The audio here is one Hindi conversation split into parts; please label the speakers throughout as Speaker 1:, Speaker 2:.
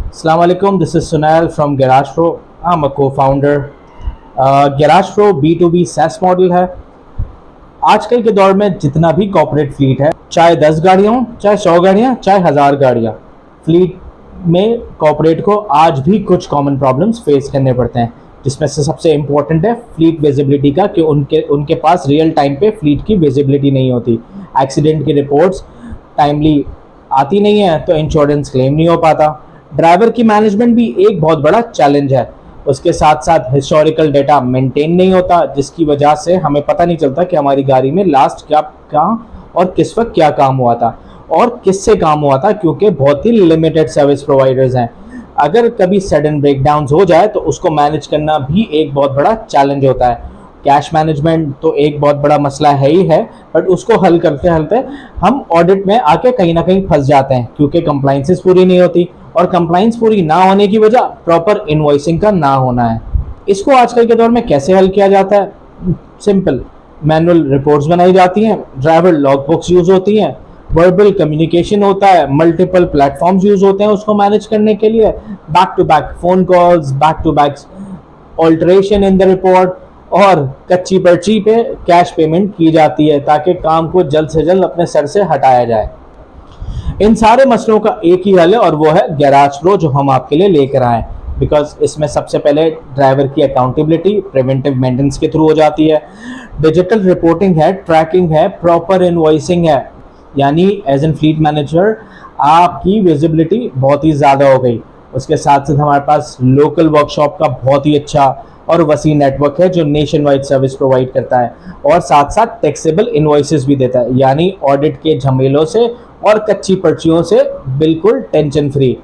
Speaker 1: Assalamu alaikum. This is Sunil from Garage Pro. I'm a co-founder. Garage Pro B2B SaaS model है। आजकल के दौर में जितना भी कॉर्पोरेट फ्लीट है, चाहे 10 गाड़ियाँ हों, चाहे 100 गाड़ियाँ, चाहे 1000 गाड़ियाँ, फ्लीट में कॉर्पोरेट को आज भी कुछ कॉमन प्रॉब्लम्स फेस करने पड़ते हैं, जिसमें से सबसे इम्पोर्टेंट है फ्लीट विजिबिलिटी का, कि उनके पास रियल टाइम पे फ्लीट की विजिबिलिटी नहीं होती। एक्सीडेंट की रिपोर्ट्स टाइमली आती नहीं है तो इंश्योरेंस क्लेम नहीं हो पाता। ड्राइवर की मैनेजमेंट भी एक बहुत बड़ा चैलेंज है। उसके साथ साथ हिस्टोरिकल डेटा मेंटेन नहीं होता, जिसकी वजह से हमें पता नहीं चलता कि हमारी गाड़ी में लास्ट क्या कहाँ और किस वक्त क्या काम हुआ था और किससे काम हुआ था, क्योंकि बहुत ही लिमिटेड सर्विस प्रोवाइडर्स हैं। अगर कभी सडन ब्रेकडाउन्स हो जाए तो उसको मैनेज करना भी एक बहुत बड़ा चैलेंज होता है। कैश मैनेजमेंट तो एक बहुत बड़ा मसला है ही है, बट उसको हल करते हम ऑडिट में आके कहीं ना कहीं फंस जाते हैं, क्योंकि कंप्लाइंसेस पूरी नहीं होती, और कंप्लाइंस पूरी ना होने की वजह प्रॉपर इनवॉइसिंग का ना होना है। इसको आजकल के दौर में कैसे हल किया जाता है? सिंपल, मैनुअल रिपोर्ट्स बनाई जाती हैं, ड्राइवर लॉग बुक्स यूज होती हैं, वर्बल कम्युनिकेशन होता है, मल्टीपल प्लेटफॉर्म्स यूज होते हैं उसको मैनेज करने के लिए, back to back phone calls, back to back alteration in the report, और कच्ची पर्ची पे कैश पेमेंट की जाती है ताकि काम को जल्द से जल्द अपने सर से हटाया जाए। इन सारे मसलों का एक ही हल है, और वो है गैराज प्रो, जो हम आपके लिए लेकर आए। बिकॉज इसमें सबसे पहले ड्राइवर की अकाउंटेबिलिटी प्रिवेंटिव मेंटेनेंस के थ्रू हो जाती है, डिजिटल रिपोर्टिंग है, ट्रैकिंग है, प्रॉपर इनवॉइसिंग है। यानी एज एन फ्लीट मैनेजर आपकी विजिबिलिटी बहुत ही ज़्यादा हो गई। उसके साथ साथ हमारे पास लोकल वर्कशॉप का बहुत ही अच्छा और वसी नेटवर्क है, जो नेशन वाइड सर्विस प्रोवाइड करता है, और साथ साथ टैक्सेबल इनवॉइसेस भी देता है, यानी ऑडिट के झमेलों से और कच्ची पर्चियों से बिल्कुल टेंशन फ्री।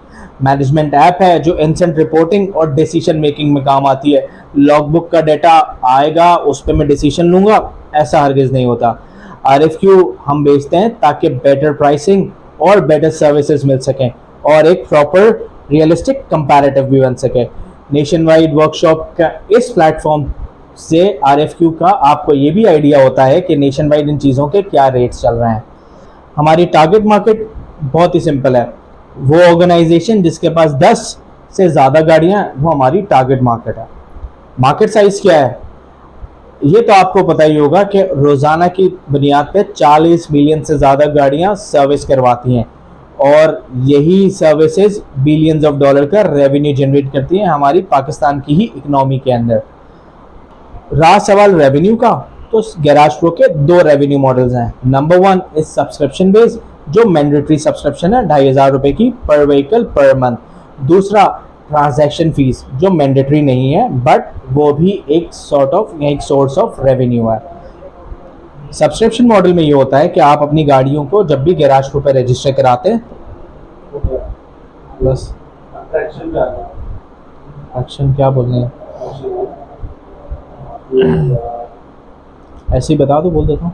Speaker 1: मैनेजमेंट ऐप है जो इंस्टेंट रिपोर्टिंग और डिसीजन मेकिंग में काम आती है। लॉगबुक का डेटा आएगा, उस पर मैं डिसीजन लूँगा, ऐसा हरगिज़ नहीं होता। RFQ हम बेचते हैं ताकि बेटर प्राइसिंग और बेटर सर्विसेज मिल सकें, और एक प्रॉपर रियलिस्टिक कंपैरेटिव भी बन सके। नेशन वाइड वर्कशॉप का इस प्लेटफॉर्म से RFQ का आपको ये भी आइडिया होता है कि नेशन वाइड इन चीज़ों के क्या रेट्स चल रहे हैं। हमारी टारगेट मार्केट बहुत ही सिंपल है, वो ऑर्गेनाइजेशन जिसके पास 10 से ज़्यादा गाड़ियाँ हैं, वो हमारी टारगेट मार्केट है। मार्केट साइज़ क्या है ये तो आपको पता ही होगा कि रोज़ाना की बुनियाद पे 40 मिलियन से ज़्यादा गाड़ियाँ सर्विस करवाती हैं, और यही सर्विसेज बिलियंस ऑफ डॉलर का रेवेन्यू जनरेट करती हैं हमारी पाकिस्तान की ही इकोनॉमी के अंदर। रहा सवाल रेवेन्यू का, तो गैराज प्रो के 2 रेवेन्यू मॉडल्स हैं। नंबर 1 इज सब्सक्रिप्शन बेस्ड, जो मैंडेटरी सब्सक्रिप्शन है 2500 रुपये की पर व्हीकल पर मंथ। दूसरा ट्रांजैक्शन फीस, जो मैंडेटरी नहीं है, बट वो भी एक सोर्स ऑफ रेवेन्यू है। सब्सक्रिप्शन मॉडल में ये होता है कि आप अपनी गाड़ियों को जब भी गैराज प्रो पे रजिस्टर कराते हैं, बस एक्शन क्या बोल रहे हैं, ऐसे ही बता दो, बोल देता हूँ।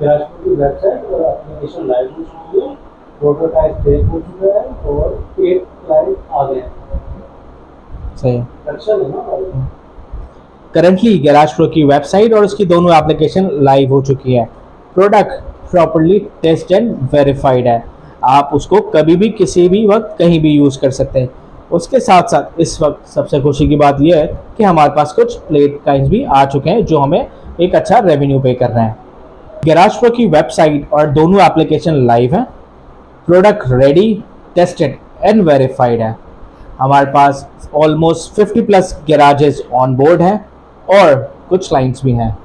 Speaker 2: की वेबसाइट और एप्लीकेशन लाइव हो चुकी है, प्रोटोटाइप टेस्ट हो चुका है, और पेड क्लाइंट आ गए हैं।
Speaker 1: सही है।
Speaker 2: अच्छा है ना?
Speaker 1: करंटली गैराज प्रो की वेबसाइट और उसकी दोनों एप्लीकेशन लाइव हो चुकी है। Product properly test and verified है, आप उसको कभी भी किसी भी वक्त कहीं भी यूज़ कर सकते हैं। उसके साथ साथ इस वक्त सबसे खुशी की बात यह है कि हमारे पास कुछ प्लेट काइंस भी आ चुके हैं, जो हमें एक अच्छा रेवेन्यू पे कर रहे हैं। गैराज प्रो की वेबसाइट और दोनों एप्लीकेशन लाइव हैं, product ready, tested and verified है। हमारे पास ऑलमोस्ट 50+ गैराजेस ऑन बोर्ड हैं, और कुछ क्लाइंट्स भी हैं।